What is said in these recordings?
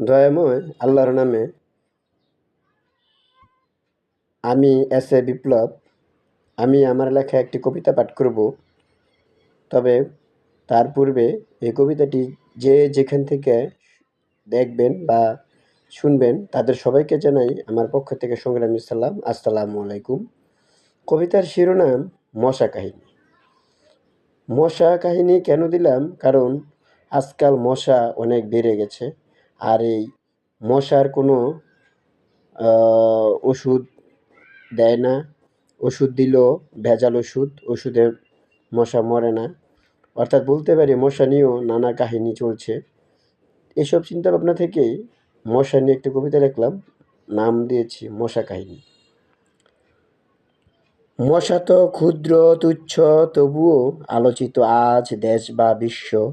দয়াময় আল্লাহর নামে আমি এস এ বিপ্লব। আমি আমার লেখা একটি কবিতা পাঠ করব। তবে তার পূর্বে এই কবিতাটি যে যেখান থেকে দেখবেন বা শুনবেন তাদের সবাইকে জানাই আমার পক্ষ থেকে সংগ্রামী সালাম। আসসালামু আলাইকুম। কবিতার শিরোনাম মশা কাহিনী। মশা কাহিনী কেন দিলাম? কারণ আজকাল মশা অনেক বেড়ে গেছে। আর এই মশার কোনো ওষুধ দেয় না। ওষুধ দিলেও ভেজাল ওষুধ। ওষুধে মশা মরে না। অর্থাৎ বলতে পারি মশা নিয়েও নানা কাহিনী চলছে। এসব চিন্তাভাবনা থেকেই মশা নিয়ে একটি কবিতা লিখলাম। নাম দিয়েছি মশা কাহিনী। মশা তো ক্ষুদ্র তুচ্ছ, তবুও আলোচিত আজ দেশ বা বিশ্ব।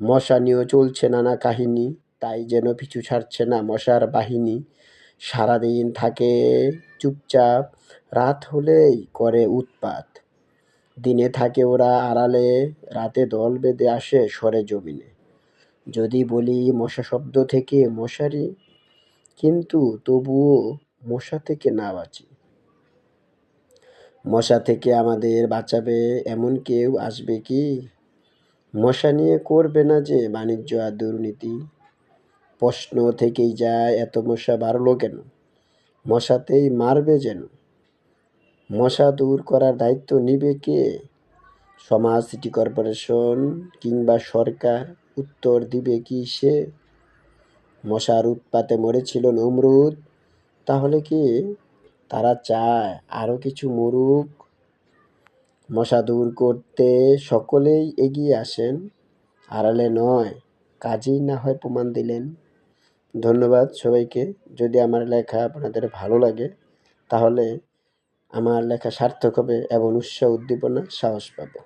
মশা নিয়েও চলছে নানা কাহিনী, তাই যেন পিছু ছাড়ছে না মশার বাহিনী। সারাদিন থাকে চুপচাপ, রাত হলেই করে উৎপাত। দিনে থাকে ওরা আড়ালে, রাতে দল বেঁধে আসে সরেজমিনে। যদি বলি মশা শব্দ থেকে মশারি, কিন্তু তবুও মশা থেকে না বাঁচি। মশা থেকে আমাদের বাঁচাবে এমন কেউ আসবে কি? মশা নিয়ে করবে না যে বাণিজ্য আর দুর্নীতি? প্রশ্ন থেকেই যায়, এত মশা বাড়লো কেন? মশাতেই মারবে যেন। মশা দূর করার দায়িত্ব নিবে কে? সমাজ, সিটি কর্পোরেশন কিংবা সরকার? উত্তর দিবে কি সে? মশার উৎপাতে মরেছিল নমরুদ, তাহলে কি তারা চায় আরো কিছু মরুক? মশা দূর করতে সকলেই এগিয়ে আসেন, আড়ালে নয়, কাজেই না হয় প্রমাণ দিলেন। ধন্যবাদ সবাইকে। যদি আমার লেখা আপনাদের ভালো লাগে তাহলে আমার লেখা সার্থক হবে এবং উৎসাহ উদ্দীপনা সাহস পাবো।